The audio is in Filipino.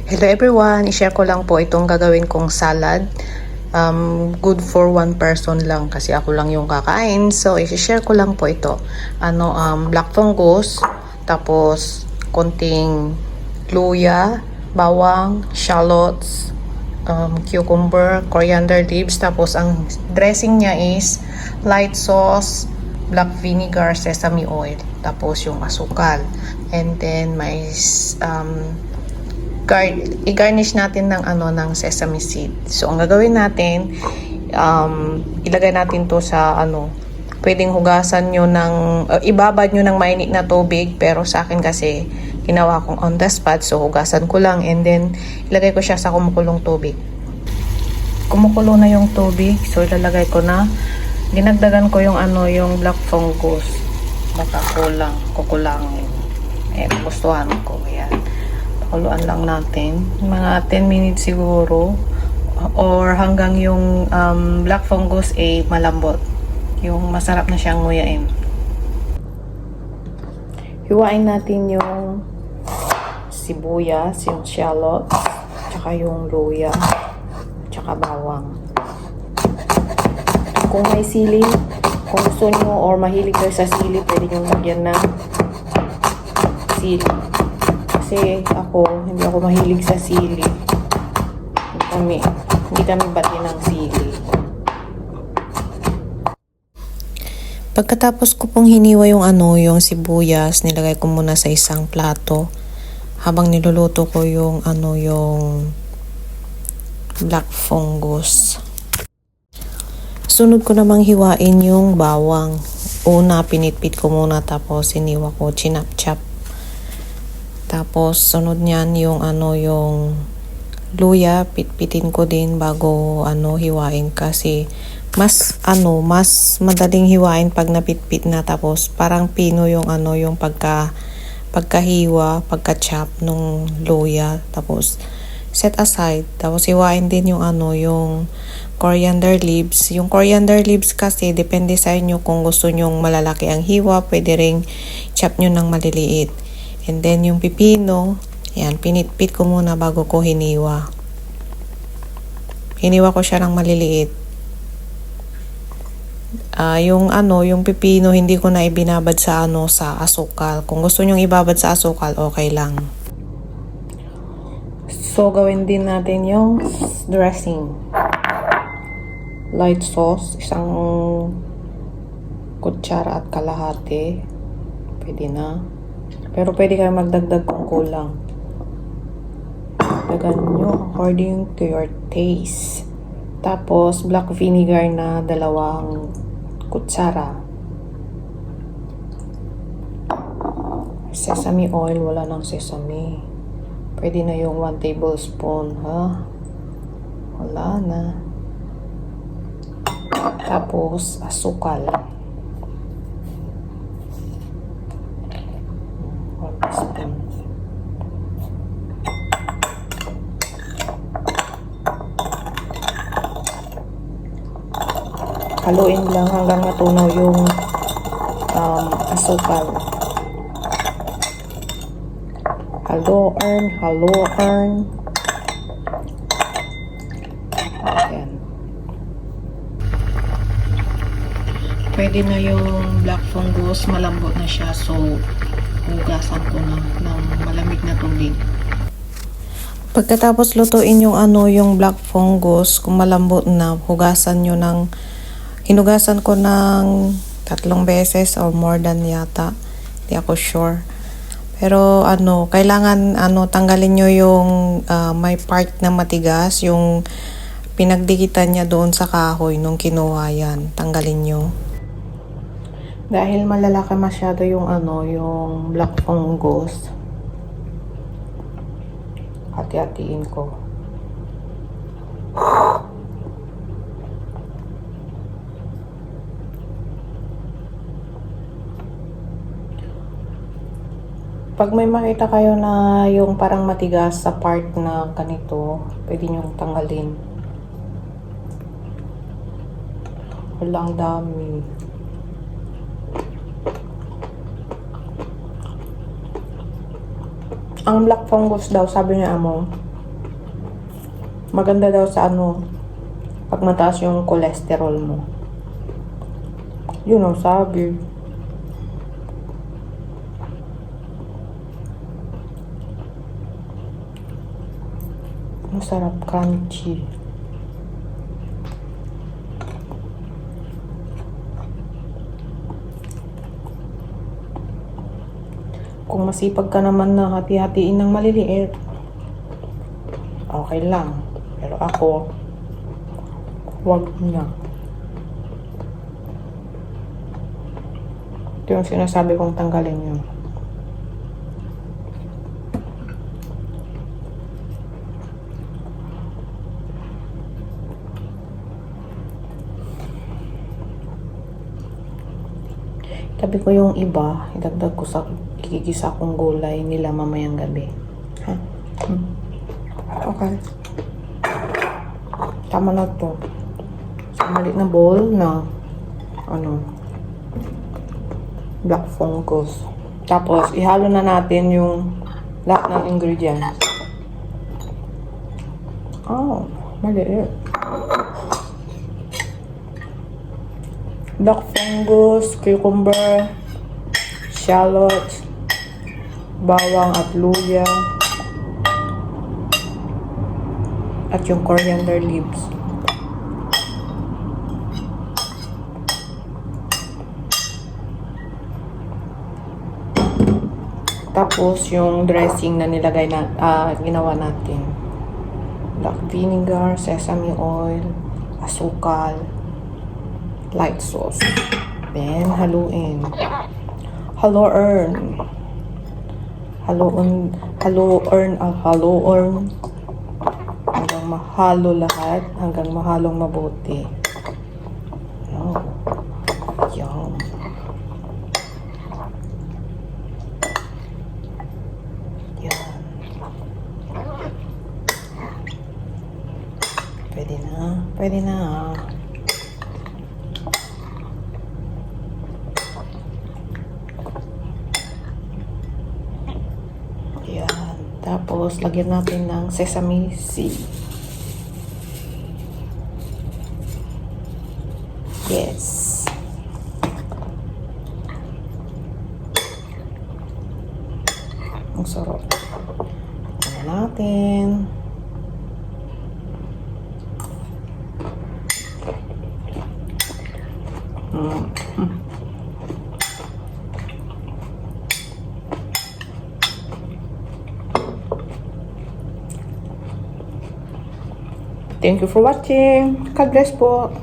Hello everyone, i-share ko lang po itong gagawin kong salad. Good for one person lang kasi ako lang yung kakain. So i-share ko lang po ito. Black fungus, tapos konting luya, bawang, shallots, cucumber, coriander leaves, tapos ang dressing niya is light sauce, black vinegar, sesame oil, tapos yung asukal. And then may i-garnish natin ng sesame seed. So ang gagawin natin, ilagay natin to sa pwedeng hugasan nyo ibabad nyo ng mainit na tubig, pero sa akin kasi ginawa kong on the spot, so hugasan ko lang and then ilagay ko siya sa kumukulong tubig. Kumukulo na yung tubig, so ilalagay ko na, dinagdagan ko yung yung black fungus, baka kukulangin. Gustuhan ko yan. Pakuluan lang natin mga 10 minutes siguro, or hanggang yung black fungus malambot, yung masarap na siyang nguyain. Hiwain natin yung sibuyas, yung shallots, tsaka yung luya, tsaka bawang. Kung may sili, kung gusto nyo or mahilig kayo sa sili, pwede nyo lagyan ng sili. Kasi hindi ako mahilig sa sili. Hindi kami bati ng sili. Pagkatapos ko pong hiniwa yung yung sibuyas, nilagay ko muna sa isang plato habang niluluto ko yung yung black fungus. Sunod ko namang hiwain yung bawang. Una, pinitpit ko muna, tapos hiniwa ko, chinap-chap. Tapos sunod niyan yung yung luya, pitpitin ko din bago hiwain, kasi mas madaling hiwain pag napitpit na, tapos parang pino yung yung pagkahiwa, pagka-chop nung luya, tapos set aside. Tapos hiwain din yung yung coriander leaves. Yung coriander leaves kasi depende sa inyo, kung gusto nyong malalaki ang hiwa, pwede ring chop nyo ng maliliit. And then yung pipino, yan, pinitpit ko muna bago ko hiniwa. Hiniwa ko siya ng maliliit. Yung pipino, hindi ko na ibinabad sa sa asukal. Kung gusto nyong ibabad sa asukal, okay lang. So, gawin din natin yung dressing. Light sauce, isang kutsara at kalahati. Pwede na. Pero pwede kayo magdagdag kung kulang. Dagdagan nyo according to your taste. Tapos, black vinegar na 2 kutsara. Sesame oil, wala ng sesame. Pwede na yung 1 tablespoon, ha? Wala na. Tapos, asukal. Haluin lang hanggang matunaw yung asukal. Haluan. Ayan. Pwede na yung black fungus, malambot na siya, so hugasan ko na ng malamig na tubig. Pagkatapos lutuin yung yung black fungus, kung malambot na, hinugasan ko ng 3 beses or more than yata. Hindi ako sure. Pero kailangan tanggalin nyo yung may part na matigas, yung pinagdikitan niya doon sa kahoy nung kinuha yan. Tanggalin nyo. Dahil malalaki masyado yung yung black fungus, hati-hatiin ko. Pag may makita kayo na yung parang matigas sa part na ganito, pwede nyong tanggalin. Wala, ang dami. Ang black fungus daw, sabi niya amo, Maganda daw sa ano, pag mataas yung cholesterol mo. Yun ang sabi. Masarap, crunchy. Kung masipag ka naman na hati-hatiin ng maliliit, okay lang. Pero ako, wag na. Ito yung sinasabi kong tanggalin yun. Tabi ko yung iba, idagdag ko sa ikikisa kong gulay nila mamayang gabi. Ha? Okay. Tama na to. Sa maliit na bowl na ano, black fungus. Tapos, ihalo na natin yung lahat ng ingredients. Oh, maliit. Black fungus, cucumber, shallot, bawang at luya, at yung coriander leaves. Tapos yung dressing na nilagay na ginawa natin. Black vinegar, sesame oil, asukal, light sauce. Then, haluin. Halo-earn. Hanggang mahalo lahat. Hanggang mahalong mabuti. Oh. Yum. Yan. Pwede na. Pwede na. Yan. Tapos, lagyan natin ng sesame seed. Yes. Ang sarap. Lagyan natin. Thank you for watching. God bless po.